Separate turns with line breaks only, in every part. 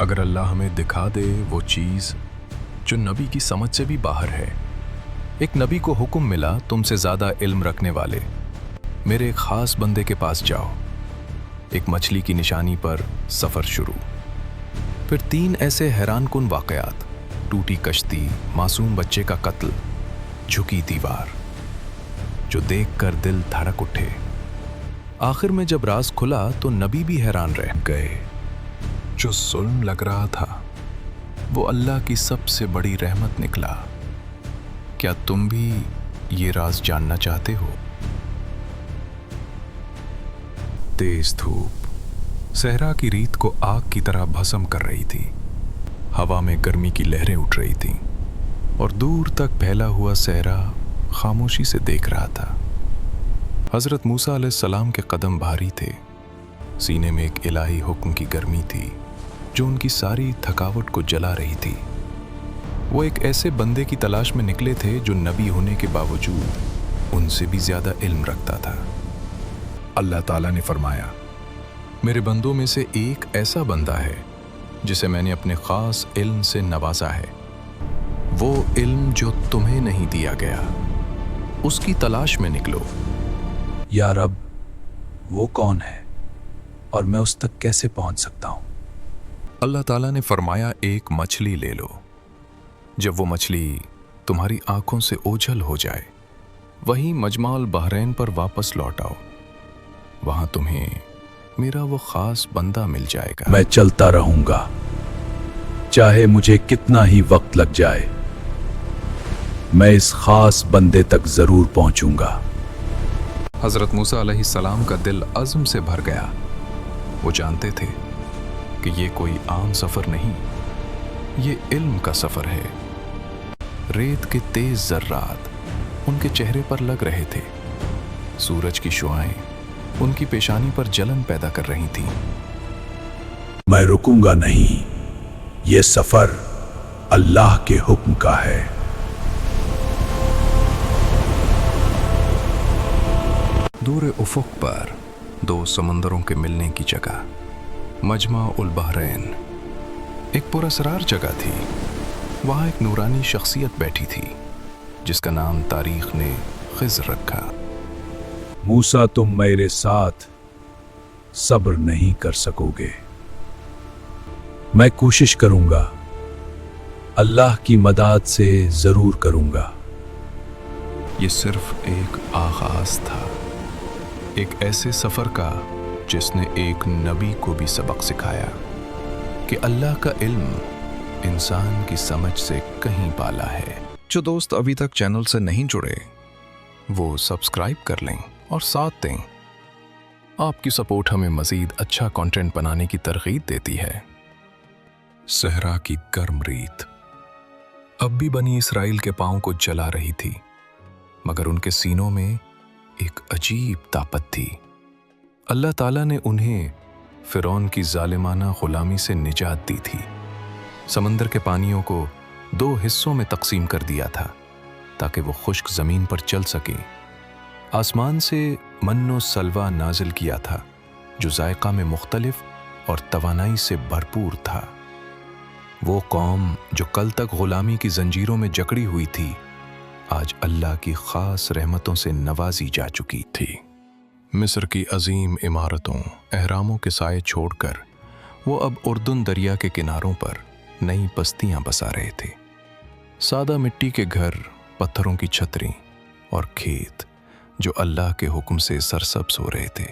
अगर अल्लाह हमें दिखा दे वो चीज़ जो नबी की समझ से भी बाहर है। एक नबी को हुक्म मिला, तुमसे ज़्यादा इल्म रखने वाले मेरे एक ख़ास बंदे के पास जाओ। एक मछली की निशानी पर सफ़र शुरू। फिर 3 ऐसे हैरानकुन वाक़यात, टूटी कश्ती, मासूम बच्चे का कत्ल, झुकी दीवार, जो देखकर दिल धड़क उठे। आखिर में जब राज खुला तो नबी भी हैरान रह गए। जो जुल्म लग रहा था वो अल्लाह की सबसे बड़ी रहमत निकला। क्या तुम भी ये राज जानना चाहते हो? तेज धूप सहरा की रीत को आग की तरह भस्म कर रही थी। हवा में गर्मी की लहरें उठ रही थीं और दूर तक फैला हुआ सहरा खामोशी से देख रहा था। हज़रत मूसा अलैहिस्सलाम के कदम भारी थे। सीने में एक इलाही हुक्म की गर्मी थी जो उनकी सारी थकावट को जला रही थी। वो एक ऐसे बंदे की तलाश में निकले थे जो नबी होने के बावजूद उनसे भी ज़्यादा इल्म रखता था। अल्लाह ताला ने फरमाया, मेरे बंदों में से एक ऐसा बंदा है जिसे मैंने अपने ख़ास इल्म से नवाजा है। वो इल्म जो तुम्हें नहीं दिया गया, उसकी तलाश में निकलो।
या रब, वो कौन है और मैं उस तक कैसे पहुंच सकता हूं?
अल्लाह ताला ने फरमाया, एक मछली ले लो। जब वो मछली तुम्हारी आंखों से ओझल हो जाए, वहीं मजमाउल बहरैन पर वापस लौट आओ। वहां तुम्हें मेरा वो खास बंदा मिल जाएगा।
मैं चलता रहूंगा, चाहे मुझे कितना ही वक्त लग जाए। मैं इस खास बंदे तक जरूर पहुंचूंगा।
हज़रत मूसा अलैहिस्सलाम का दिल अज़्म से भर गया। वो जानते थे कि ये कोई आम सफ़र नहीं, ये इल्म का सफ़र है। रेत के तेज ज़र्रात उनके चेहरे पर लग रहे थे। सूरज की शुआएं उनकी पेशानी पर जलन पैदा कर रही थीं।
मैं रुकूंगा नहीं, ये सफ़र अल्लाह के हुक्म का है।
दूर उफ़ुक़ पर 2 समंदरों के मिलने की जगह, मजमा-उल बहरैन, एक पुरअसरार जगह थी। वहाँ एक नूरानी शख्सियत बैठी थी जिसका नाम तारीख ने खिज़र रखा।
मूसा, तुम मेरे साथ सब्र नहीं कर सकोगे। मैं कोशिश करूंगा, अल्लाह की मदद से जरूर करूंगा।
ये सिर्फ एक आगाज था, एक ऐसे सफ़र का जिसने एक नबी को भी सबक सिखाया कि अल्लाह का इल्म इंसान की समझ से कहीं बाला है। जो दोस्त अभी तक चैनल से नहीं जुड़े वो सब्सक्राइब कर लें और साथ दें। आपकी सपोर्ट हमें मज़ीद अच्छा कंटेंट बनाने की तरगीब देती है। सहरा की गर्म रीत अब भी बनी इसराइल के पांव को जला रही थी, मगर उनके सीनों में एक अजीब ताकत थी। अल्लाह ताला ने उन्हें फ़िरौन की ज़ालिमाना ग़ुलामी से निजात दी थी। समंदर के पानियों को 2 हिस्सों में तक़सीम कर दिया था ताकि वो खुश्क ज़मीन पर चल सके। आसमान से मन्नो सलवा नाजिल किया था जो जायका में मुख्तलिफ और तवानाई से भरपूर था। वो कौम जो कल तक ग़ुलामी की जंजीरों में जकड़ी हुई थी, आज अल्लाह की ख़ास रहमतों से नवाजी जा चुकी थी। मिस्र की अजीम इमारतों, अहरामों के साए छोड़कर वो अब उर्दुन दरिया के किनारों पर नई बस्तियां बसा रहे थे। सादा मिट्टी के घर, पत्थरों की छतरी और खेत जो अल्लाह के हुक्म से सरसब्ज़ हो रहे थे।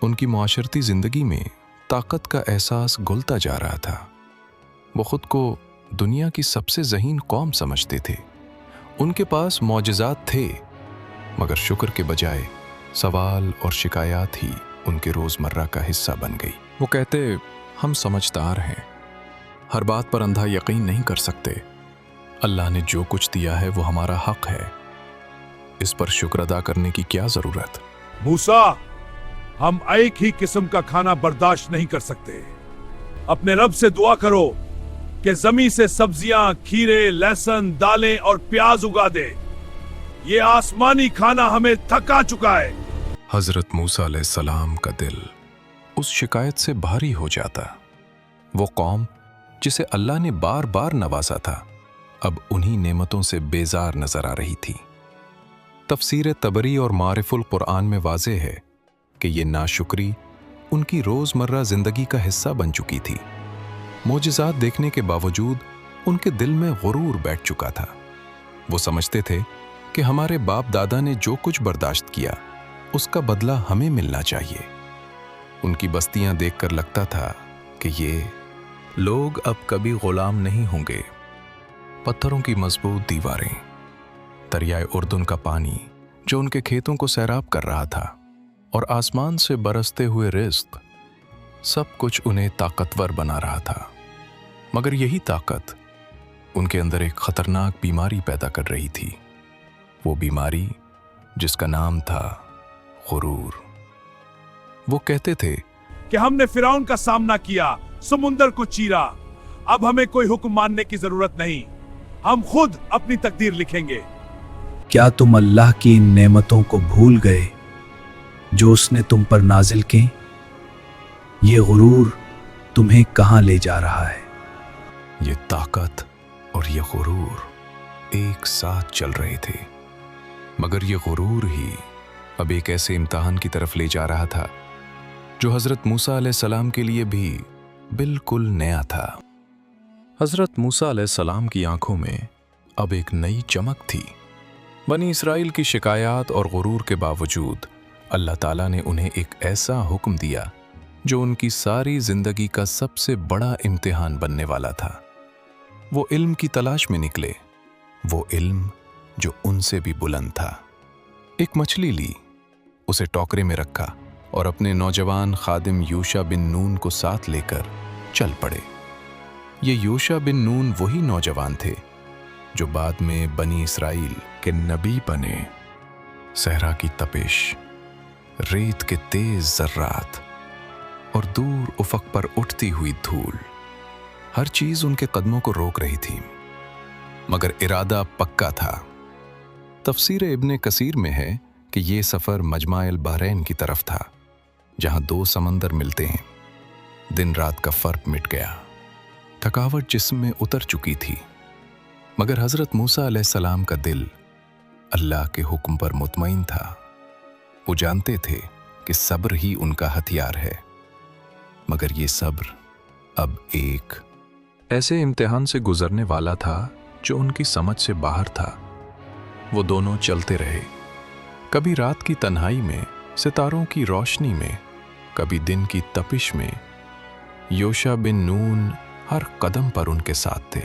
उनकी मुआशरती ज़िंदगी में ताकत का एहसास घुलता जा रहा था। वो ख़ुद को दुनिया की सबसे ज़हीन कौम समझते थे। उनके पास मौजज़ात थे, मगर शुक्र के बजाय सवाल और शिकायत ही उनके रोज़मर्रा का हिस्सा बन गई। वो कहते, हम समझदार हैं, हर बात पर अंधा यकीन नहीं कर सकते। अल्लाह ने जो कुछ दिया है वो हमारा हक है, इस पर शुक्र अदा करने की क्या ज़रूरत।
मूसा, हम एक ही किस्म का खाना बर्दाश्त नहीं कर सकते। अपने रब से दुआ करो कि जमीन से सब्जियां, खीरे, लहसुन, दालें और प्याज उगा दे। ये आसमानी खाना हमें थका चुका है।
हज़रत मूसा अलैहिस्सलाम का दिल उस शिकायत से भारी हो जाता। वो कौम जिसे अल्लाह ने बार बार नवाजा था, अब उन्हीं नेमतों से बेजार नजर आ रही थी। तफसीर तबरी और मारिफुल कुरान में वाज़े है कि ये नाशुक्री उनकी रोज़मर्रा ज़िंदगी का हिस्सा बन चुकी थी। मोजिज़ात देखने के बावजूद उनके दिल में गुरूर बैठ चुका था। वो समझते थे कि हमारे बाप दादा ने जो कुछ बर्दाश्त किया उसका बदला हमें मिलना चाहिए। उनकी बस्तियां देखकर लगता था कि ये लोग अब कभी गुलाम नहीं होंगे। पत्थरों की मजबूत दीवारें, दरियाए उर्दुन का पानी जो उनके खेतों को सैराब कर रहा था, और आसमान से बरसते हुए रिज़्क़, सब कुछ उन्हें ताकतवर बना रहा था। मगर यही ताकत उनके अंदर एक खतरनाक बीमारी पैदा कर रही थी। वो बीमारी जिसका नाम था गुरूर। वो कहते थे
कि हमने फिरौन का सामना किया, समुंदर को चीरा, अब हमें कोई हुक्म मानने की जरूरत नहीं, हम खुद अपनी तकदीर लिखेंगे।
क्या तुम अल्लाह की इन नेमतों को भूल गए जो उसने तुम पर नाजिल की? ये गुरूर तुम्हें कहां ले जा रहा है?
ये ताकत और ये गुरूर एक साथ चल रहे थे, मगर ये गुरूर ही अब एक ऐसे इम्तिहान की तरफ ले जा रहा था जो हज़रत मूसा अलैहिस्सलाम के लिए भी बिल्कुल नया था। हज़रत मूसा अलैहिस्सलाम की आंखों में अब एक नई चमक थी। बनी इसराइल की शिकायत और गुरूर के बावजूद अल्लाह ताला ने उन्हें एक ऐसा हुक्म दिया जो उनकी सारी जिंदगी का सबसे बड़ा इम्तिहान बनने वाला था। वो इल्म की तलाश में निकले, वो इल्म जो उनसे भी बुलंद था। एक मछली ली, उसे टोकरे में रखा और अपने नौजवान खादिम यूशा बिन नून को साथ लेकर चल पड़े। ये यूशा बिन नून वही नौजवान थे जो बाद में बनी इसराइल के नबी बने। सहरा की तपिश, रेत के तेज जर्रात और दूर उफक पर उठती हुई धूल, हर चीज उनके कदमों को रोक रही थी, मगर इरादा पक्का था। तफसीर इब्ने कसीर में है कि ये सफर मजमा-ए बहरैन की तरफ था, जहां दो समंदर मिलते हैं। दिन रात का फर्क मिट गया, थकावट जिस्म में उतर चुकी थी, मगर हजरत मूसा अलैहिस्सलाम का दिल अल्लाह के हुक्म पर मुतमईन था। वो जानते थे कि सब्र ही उनका हथियार है, मगर ये सब्र अब एक ऐसे इम्तिहान से गुजरने वाला था जो उनकी समझ से बाहर था। वो दोनों चलते रहे, कभी रात की तन्हाई में सितारों की रोशनी में, कभी दिन की तपिश में। यूशा बिन नून हर कदम पर उनके साथ थे।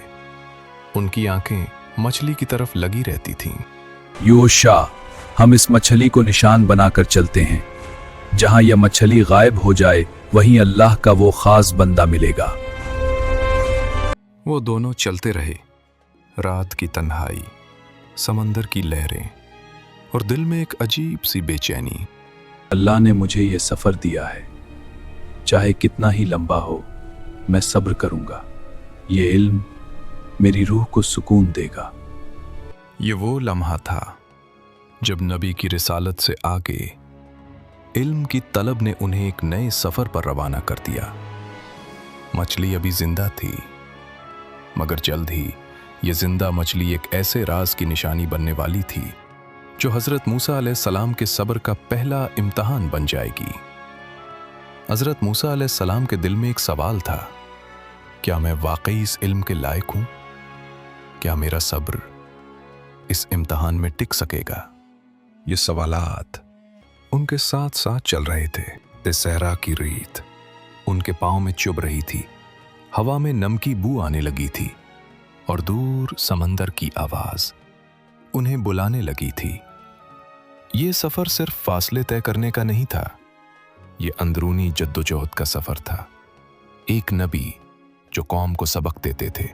उनकी आंखें मछली की तरफ लगी रहती थीं।
यूशा, हम इस मछली को निशान बनाकर चलते हैं। जहां यह मछली गायब हो जाए वहीं अल्लाह का वो खास बंदा मिलेगा।
वो दोनों चलते रहे, रात की तन्हाई, समंदर की लहरें और दिल में एक अजीब सी बेचैनी।
अल्लाह ने मुझे ये सफर दिया है, चाहे कितना ही लंबा हो मैं सब्र करूंगा। ये इल्म मेरी रूह को सुकून देगा।
ये वो लम्हा था जब नबी की रिसालत से आगे इल्म की तलब ने उन्हें एक नए सफर पर रवाना कर दिया। मछली अभी जिंदा थी, मगर जल्द ही ये जिंदा मछली एक ऐसे राज की निशानी बनने वाली थी जो हजरत मूसा अलैहिस्सलाम के सब्र का पहला इम्तिहान बन जाएगी। हजरत मूसा अलैहिस्सलाम के दिल में एक सवाल था, क्या मैं वाकई इस इल्म के लायक हूं? क्या मेरा सब्र इस इम्तिहान में टिक सकेगा? ये सवालात उनके साथ साथ चल रहे थे। सहरा की रेत उनके पांव में चुभ रही थी, हवा में नमकी बू आने लगी थी और दूर समंदर की आवाज उन्हें बुलाने लगी थी। ये सफर सिर्फ फासले तय करने का नहीं था, ये अंदरूनी जद्दोजहद का सफर था। एक नबी जो कौम को सबक देते थे,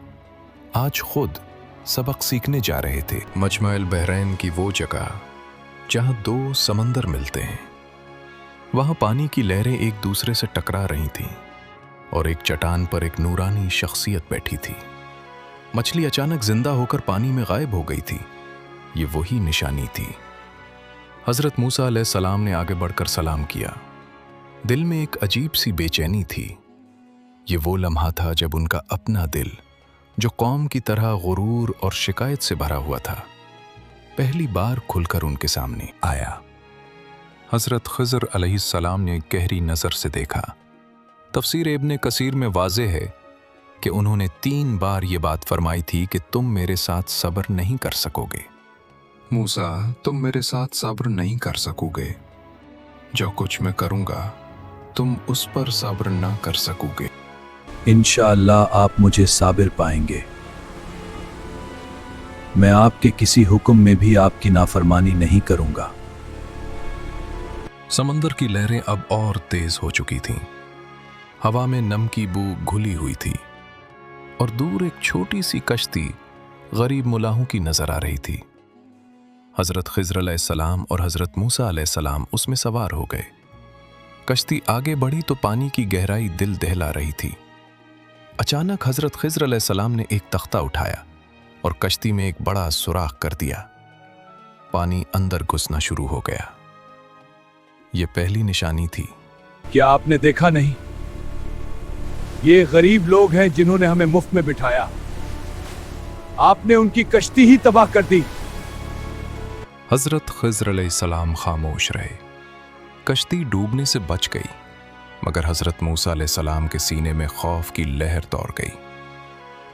आज खुद सबक सीखने जा रहे थे। मजमा-ए बहरैन की वो जगह जहां दो समंदर मिलते हैं, वहां पानी की लहरें एक दूसरे से टकरा रही थीं और एक चट्टान पर एक नूरानी शख्सियत बैठी थी। मछली अचानक जिंदा होकर पानी में गायब हो गई थी। ये वही निशानी थी। हजरत मूसा अलैहिस्सलाम ने आगे बढ़कर सलाम किया। दिल में एक अजीब सी बेचैनी थी, ये वो लम्हा था जब उनका अपना दिल, जो कौम की तरह गुरूर और शिकायत से भरा हुआ था, पहली बार खुलकर उनके सामने आया। हज़रत ख़िज़र अलैहिस्सलाम ने गहरी नज़र से देखा। तफ़सीर इब्ने कसीर में वाज़े है कि उन्होंने 3 बार ये बात फरमाई थी कि तुम मेरे साथ सब्र नहीं कर सकोगे। मूसा, तुम मेरे साथ सब्र नहीं कर सकोगे। जो कुछ मैं करूँगा तुम उस पर सब्र ना कर सकोगे।
इंशाअल्लाह आप मुझे साबिर पाएंगे। मैं आपके किसी हुक्म में भी आपकी नाफरमानी नहीं करूंगा।
समंदर की लहरें अब और तेज हो चुकी थीं। हवा में नम की बू घुली हुई थी और दूर एक छोटी सी कश्ती गरीब मुलाहों की नजर आ रही थी। हजरत खिज़र अलैहिस्सलाम और हजरत मूसा अलैहिस्सलाम उसमें सवार हो गए। कश्ती आगे बढ़ी तो पानी की गहराई दिल दहला रही थी। अचानक हजरत खिज़र अलैहिस्सलाम ने एक तख्ता उठाया और कश्ती में एक बड़ा सुराख कर दिया। पानी अंदर घुसना शुरू हो गया। ये पहली निशानी थी।
क्या आपने देखा नहीं? ये गरीब लोग हैं जिन्होंने हमें मुफ्त में बिठाया। आपने उनकी कश्ती ही तबाह कर दी।
हजरत खिज़र अलैहिस्सलाम खामोश रहे। कश्ती डूबने से बच गई, मगर हजरत मूसा अलैहिस्सलाम के सीने में खौफ की लहर दौड़ गई।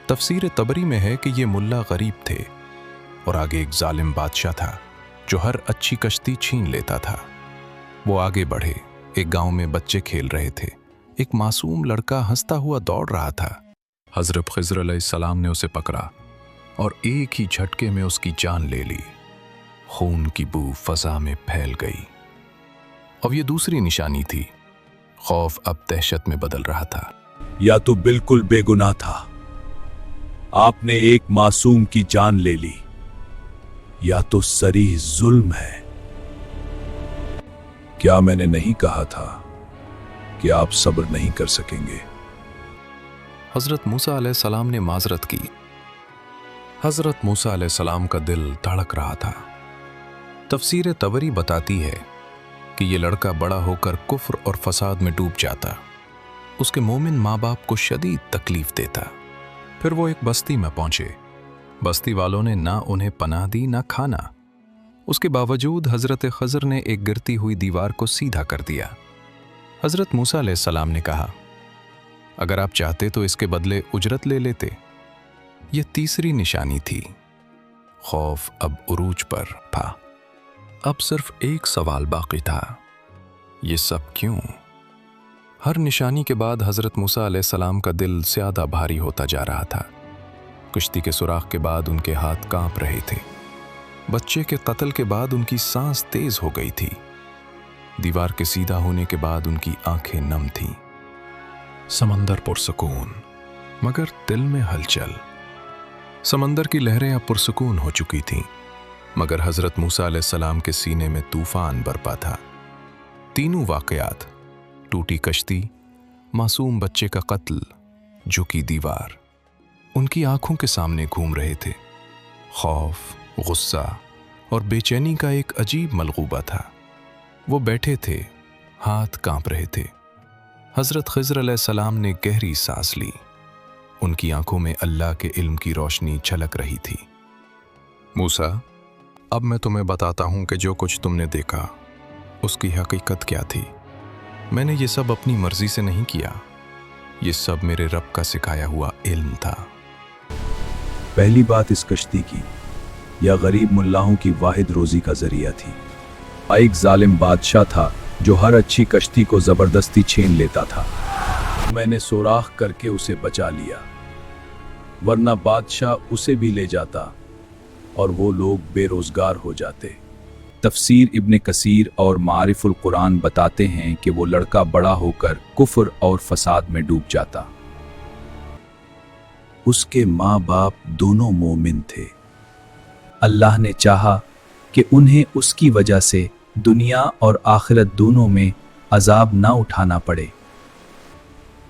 तफसीर तबरी में है कि ये मुल्ला गरीब थे और आगे एक जालिम बादशाह था जो हर अच्छी कश्ती छीन लेता था। वो आगे बढ़े। एक गांव में बच्चे खेल रहे थे। एक मासूम लड़का हंसता हुआ दौड़ रहा था। हजरत खिज़र अलैहिस्सलाम ने उसे पकड़ा और एक ही झटके में उसकी जान ले ली। खून की बू फजा में फैल गई। अब ये दूसरी निशानी थी। खौफ अब दहशत में बदल रहा था।
या तो बिल्कुल बेगुनाह था, आपने एक मासूम की जान ले ली, या तो सरीह जुल्म है। क्या मैंने नहीं कहा था कि आप सब्र नहीं कर सकेंगे?
हजरत मूसा अलैहिस्सलाम ने माजरत की। हजरत मूसा अलैहिस्सलाम का दिल धड़क रहा था। तफसीर तबरी बताती है कि ये लड़का बड़ा होकर कुफ्र और फसाद में डूब जाता, उसके मोमिन माँ बाप को शदीद तकलीफ देता। फिर वो एक बस्ती में पहुंचे। बस्ती वालों ने ना उन्हें पनाह दी ना खाना। उसके बावजूद हजरत खिज़र ने एक गिरती हुई दीवार को सीधा कर दिया। हजरत मूसा अलैहिस्सलाम ने कहा, अगर आप चाहते तो इसके बदले उजरत ले लेते। यह तीसरी निशानी थी। खौफ अब उरूज पर था। अब सिर्फ एक सवाल बाकी था, ये सब क्यों? हर निशानी के बाद हजरत मूसा अलैहिस्सलाम का दिल ज़्यादा भारी होता जा रहा था। कश्ती के सुराख के बाद उनके हाथ कांप रहे थे। बच्चे के कत्ल के बाद उनकी सांस तेज हो गई थी। दीवार के सीधा होने के बाद उनकी आंखें नम थीं। समंदर पुरसुकून, मगर दिल में हलचल। समंदर की लहरें अब पुरसुकून हो चुकी थीं, मगर हजरत मूसा अलैहिस्सलाम के सीने में तूफान बरपा था। तीनों वाकयात, टूटी कश्ती, मासूम बच्चे का कत्ल, झुकी दीवार, उनकी आंखों के सामने घूम रहे थे। खौफ, गुस्सा और बेचैनी का एक अजीब मलगूबा था। वो बैठे थे, हाथ कांप रहे थे। हजरत खिज़र अलैहिस्सलाम ने गहरी सांस ली। उनकी आंखों में अल्लाह के इल्म की रोशनी झलक रही थी। मूसा, अब मैं तुम्हें बताता हूं कि जो कुछ तुमने देखा उसकी हकीकत क्या थी। मैंने ये सब अपनी मर्जी से नहीं किया, ये सब मेरे रब का सिखाया हुआ इल्म था।
पहली बात इस कश्ती की या गरीब मुल्लाहों की वाहिद रोजी का जरिया थी। एक जालिम बादशाह था जो हर अच्छी कश्ती को जबरदस्ती छीन लेता था। मैंने सुराख करके उसे बचा लिया, वरना बादशाह उसे भी ले जाता और वो लोग बेरोजगार हो जाते। तफसीर इब्ने कसीर और मारिफुल कुरान बताते हैं कि वो लड़का बड़ा होकर कुफ्र और फसाद में डूब जाता। उसके माँ बाप दोनों मोमिन थे। अल्लाह ने चाहा कि उन्हें उसकी वजह से दुनिया और आखिरत दोनों में अजाब ना उठाना पड़े।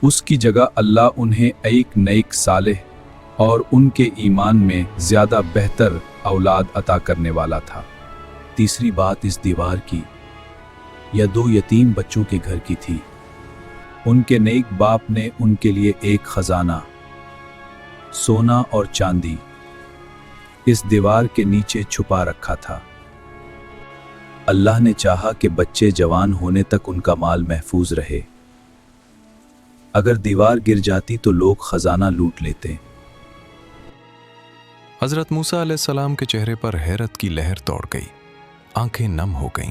उसकी जगह अल्लाह उन्हें एक नेक सालेह और उनके ईमान में ज़्यादा बेहतर औलाद अता करने वाला था। तीसरी बात इस दीवार की या 2 यतीम बच्चों के घर की थी। उनके नेक बाप ने उनके लिए एक खजाना सोना और चांदी इस दीवार के नीचे छुपा रखा था। अल्लाह ने चाहा कि बच्चे जवान होने तक उनका माल महफूज रहे। अगर दीवार गिर जाती तो लोग खजाना लूट लेते।
हजरत मूसा अलैहिस्सलाम के चेहरे पर हैरत की लहर दौड़ गई, आंखें नम हो गईं।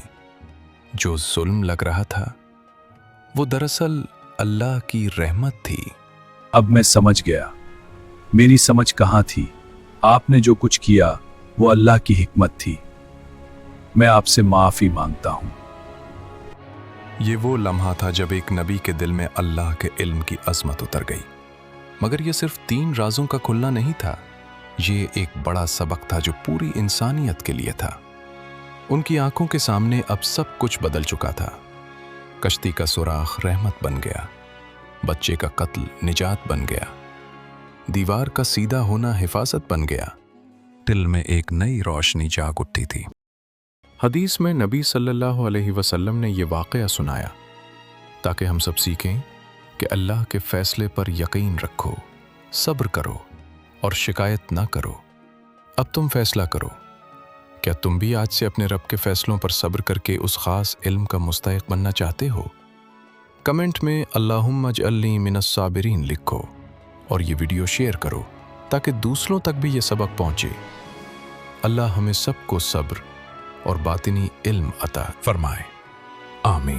जो जुल्म लग रहा था वो दरअसल अल्लाह की रहमत थी।
अब मैं समझ गया, मेरी समझ कहाँ थी। आपने जो कुछ किया वो अल्लाह की हिकमत थी। मैं आपसे माफी मांगता हूं।
ये वो लम्हा था जब एक नबी के दिल में अल्लाह के इल्म की अजमत उतर गई। मगर ये सिर्फ 3 राजों का खुलना नहीं था, ये एक बड़ा सबक था जो पूरी इंसानियत के लिए था। उनकी आंखों के सामने अब सब कुछ बदल चुका था। कश्ती का सुराख रहमत बन गया, बच्चे का कत्ल निजात बन गया, दीवार का सीधा होना हिफाजत बन गया। दिल में एक नई रोशनी जाग उठी थी। हदीस में नबी सल्लल्लाहु अलैहि वसल्लम ने ये वाक़या सुनाया ताकि हम सब सीखें कि अल्लाह के फैसले पर यकीन रखो, सब्र करो और शिकायत ना करो। अब तुम फैसला करो, क्या तुम भी आज से अपने रब के फैसलों पर सब्र करके उस ख़ास इल्म का मुस्तहिक़ बनना चाहते हो? कमेंट में अल्लाहुम्मा जअल्नी मिनस साबिरीन लिखो और ये वीडियो शेयर करो ताकि दूसरों तक भी ये सबक पहुँचे। अल्लाह हमें सबको सब्र और बातिनी इल्म अता फरमाए। आमीन।